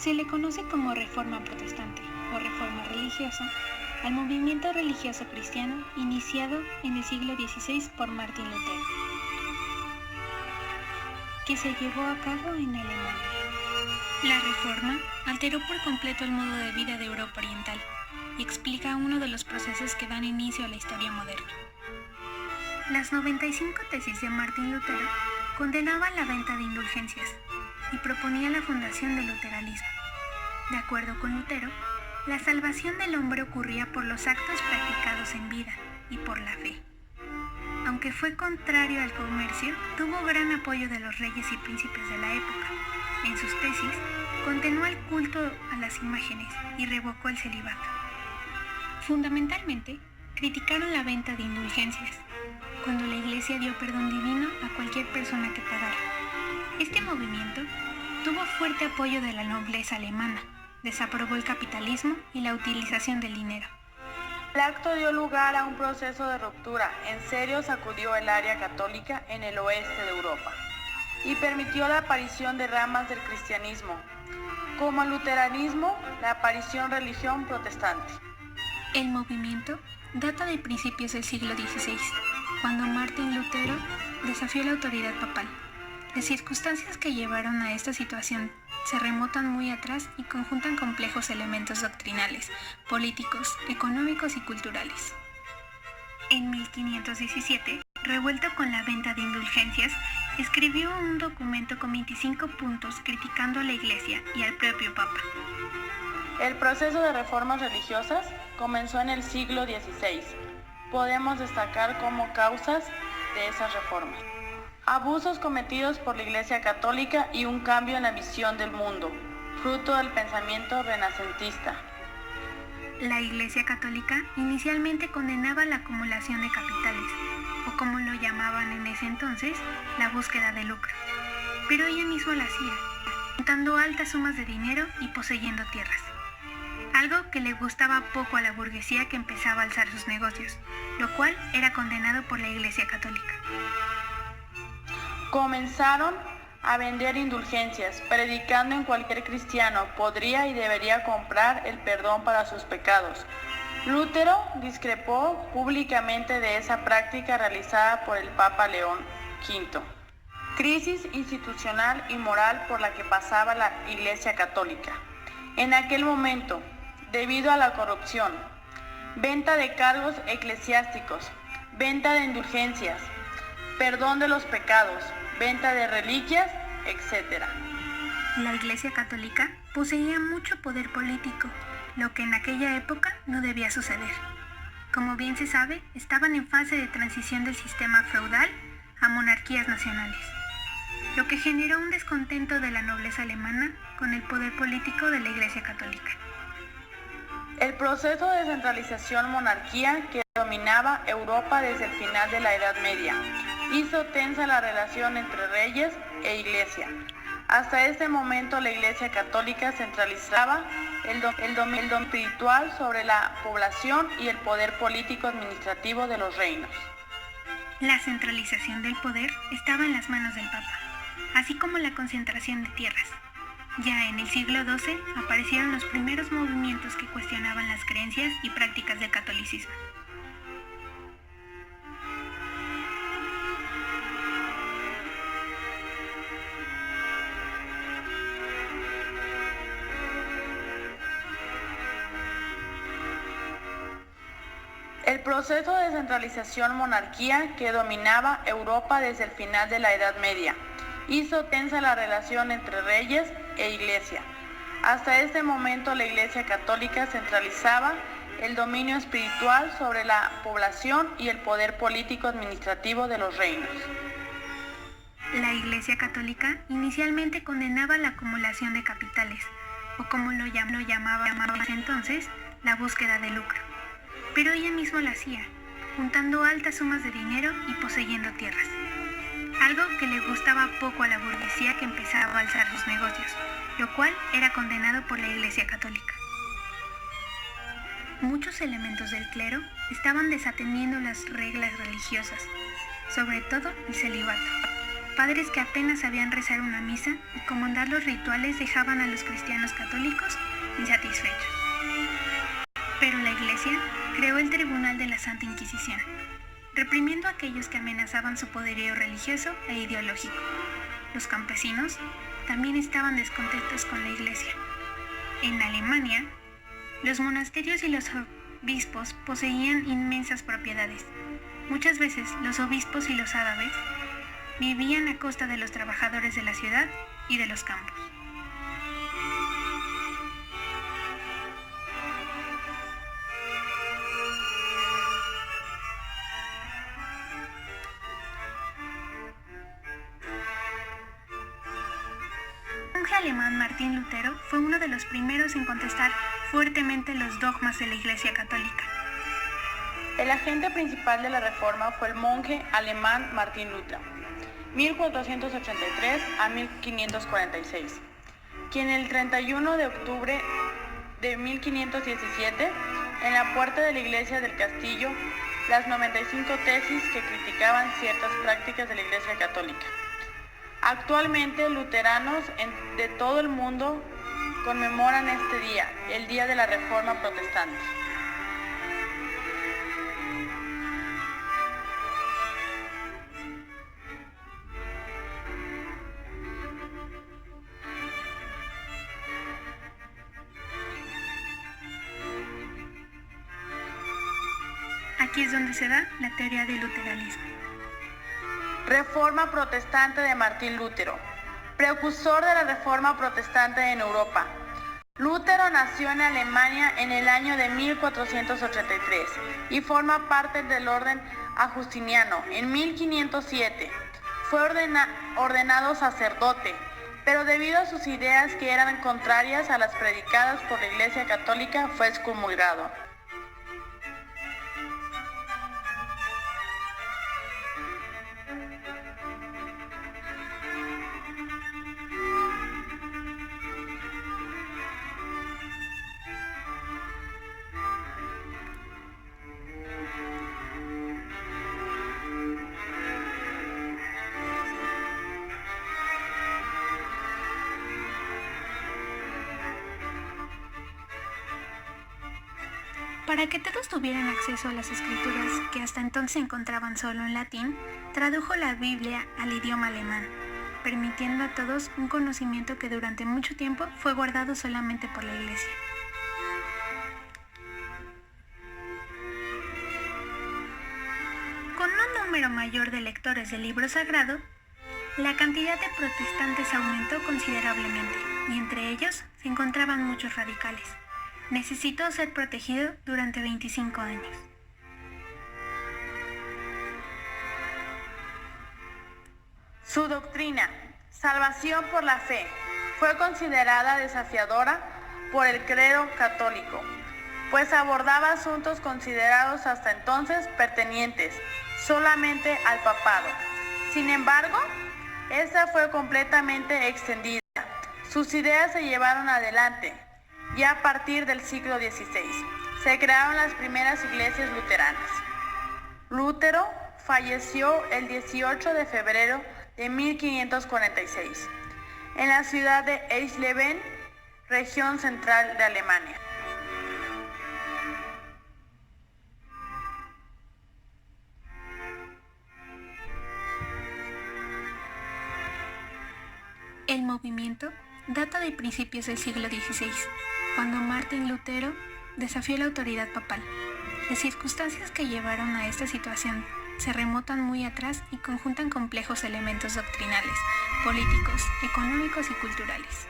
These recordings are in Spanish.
Se le conoce como Reforma Protestante o Reforma Religiosa al movimiento religioso cristiano iniciado en el siglo XVI por Martín Lutero, que se llevó a cabo en Alemania. La Reforma alteró por completo el modo de vida de Europa Oriental y explica uno de los procesos que dan inicio a la historia moderna. Las 95 tesis de Martín Lutero condenaban la venta de indulgencias y proponía la fundación del luteranismo. De acuerdo con Lutero, la salvación del hombre ocurría por los actos practicados en vida y por la fe. Aunque fue contrario al comercio, tuvo gran apoyo de los reyes y príncipes de la época. En sus tesis, condenó el culto a las imágenes y revocó el celibato. Fundamentalmente, criticaron la venta de indulgencias, cuando la Iglesia dio perdón divino a cualquier persona que pagara. Este movimiento tuvo fuerte apoyo de la nobleza alemana, desaprobó el capitalismo y la utilización del dinero. El acto dio lugar a un proceso de ruptura, en serio sacudió el área católica en el oeste de Europa y permitió la aparición de ramas del cristianismo, como el luteranismo, la aparición religión protestante. El movimiento data de principios del siglo XVI, cuando Martín Lutero desafió la autoridad papal. Las circunstancias que llevaron a esta situación se remontan muy atrás y conjuntan complejos elementos doctrinales, políticos, económicos y culturales. En 1517, revuelto con la venta de indulgencias, escribió un documento con 25 puntos criticando a la Iglesia y al propio Papa. El proceso de reformas religiosas comenzó en el siglo XVI. Podemos destacar como causas de esas reformas: abusos cometidos por la Iglesia Católica y un cambio en la visión del mundo, fruto del pensamiento renacentista. La Iglesia Católica inicialmente condenaba la acumulación de capitales, o como lo llamaban en ese entonces, la búsqueda de lucro. Pero ella misma lo hacía, juntando altas sumas de dinero y poseyendo tierras. Algo que le gustaba poco a la burguesía que empezaba a alzar sus negocios, lo cual era condenado por la Iglesia Católica. Comenzaron a vender indulgencias, predicando en cualquier cristiano podría y debería comprar el perdón para sus pecados. Lutero discrepó públicamente de esa práctica realizada por el Papa León V. Crisis institucional y moral por la que pasaba la Iglesia Católica. En aquel momento, debido a la corrupción, venta de cargos eclesiásticos, venta de indulgencias, perdón de los pecados, venta de reliquias, etc. La Iglesia Católica poseía mucho poder político, lo que en aquella época no debía suceder. Como bien se sabe, estaban en fase de transición del sistema feudal a monarquías nacionales, lo que generó un descontento de la nobleza alemana con el poder político de la Iglesia Católica. El proceso de descentralización monarquía que dominaba Europa desde el final de la Edad Media hizo tensa la relación entre reyes e iglesia. Hasta este momento la Iglesia Católica centralizaba el dominio espiritual sobre la población y el poder político administrativo de los reinos. La centralización del poder estaba en las manos del Papa, así como la concentración de tierras. Ya en el siglo XII aparecieron los primeros movimientos que cuestionaban las creencias y prácticas del catolicismo. El proceso de descentralización monarquía que dominaba Europa desde el final de la Edad Media hizo tensa la relación entre reyes e iglesia. Hasta este momento la Iglesia Católica centralizaba el dominio espiritual sobre la población y el poder político administrativo de los reinos. La Iglesia Católica inicialmente condenaba la acumulación de capitales, o como lo llamaba entonces, la búsqueda de lucro. Pero ella misma lo hacía, juntando altas sumas de dinero y poseyendo tierras. Algo que le gustaba poco a la burguesía que empezaba a alzar sus negocios, lo cual era condenado por la Iglesia Católica. Muchos elementos del clero estaban desatendiendo las reglas religiosas, sobre todo el celibato. padres que apenas sabían rezar una misa y comandar los rituales dejaban a los cristianos católicos insatisfechos. Pero la Iglesia creó el Tribunal de la Santa Inquisición, reprimiendo a aquellos que amenazaban su poderío religioso e ideológico. Los campesinos también estaban descontentos con la Iglesia. En Alemania, los monasterios y los obispos poseían inmensas propiedades. Muchas veces los obispos y los árabes vivían a costa de los trabajadores de la ciudad y de los campos. El monje alemán Martín Lutero fue uno de los primeros en contestar fuertemente los dogmas de la Iglesia Católica. El agente principal de la Reforma fue el monje alemán Martín Lutero, 1483 a 1546, quien el 31 de octubre de 1517, en la puerta de la iglesia del castillo, las 95 tesis que criticaban ciertas prácticas de la Iglesia Católica. Actualmente, luteranos de todo el mundo conmemoran este día, el Día de la Reforma Protestante. Aquí es donde se da la teoría del luteranismo. Reforma Protestante de Martín Lutero, precursor de la Reforma Protestante en Europa. Lutero nació en Alemania en el año de 1483 y forma parte del orden agustiniano. En 1507 fue ordenado sacerdote, pero debido a sus ideas que eran contrarias a las predicadas por la Iglesia Católica, fue excomulgado. Para que todos tuvieran acceso a las escrituras que hasta entonces se encontraban solo en latín, tradujo la Biblia al idioma alemán, permitiendo a todos un conocimiento que durante mucho tiempo fue guardado solamente por la Iglesia. Con un número mayor de lectores del libro sagrado, la cantidad de protestantes aumentó considerablemente, y entre ellos se encontraban muchos radicales. Necesitó ser protegido durante 25 años. Su doctrina, salvación por la fe, fue considerada desafiadora por el clero católico, pues abordaba asuntos considerados hasta entonces pertenecientes solamente al papado. Sin embargo, esta fue completamente extendida. Sus ideas se llevaron adelante. Ya a partir del siglo XVI, se crearon las primeras iglesias luteranas. Lutero falleció el 18 de febrero de 1546, en la ciudad de Eisleben, región central de Alemania. El movimiento data de principios del siglo XVI, cuando Martín Lutero desafió la autoridad papal. Las circunstancias que llevaron a esta situación se remontan muy atrás y conjuntan complejos elementos doctrinales, políticos, económicos y culturales.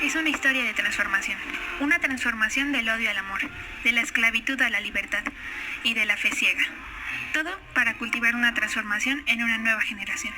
Es una historia de transformación, una transformación del odio al amor, de la esclavitud a la libertad y de la fe ciega. Todo para cultivar una transformación en una nueva generación.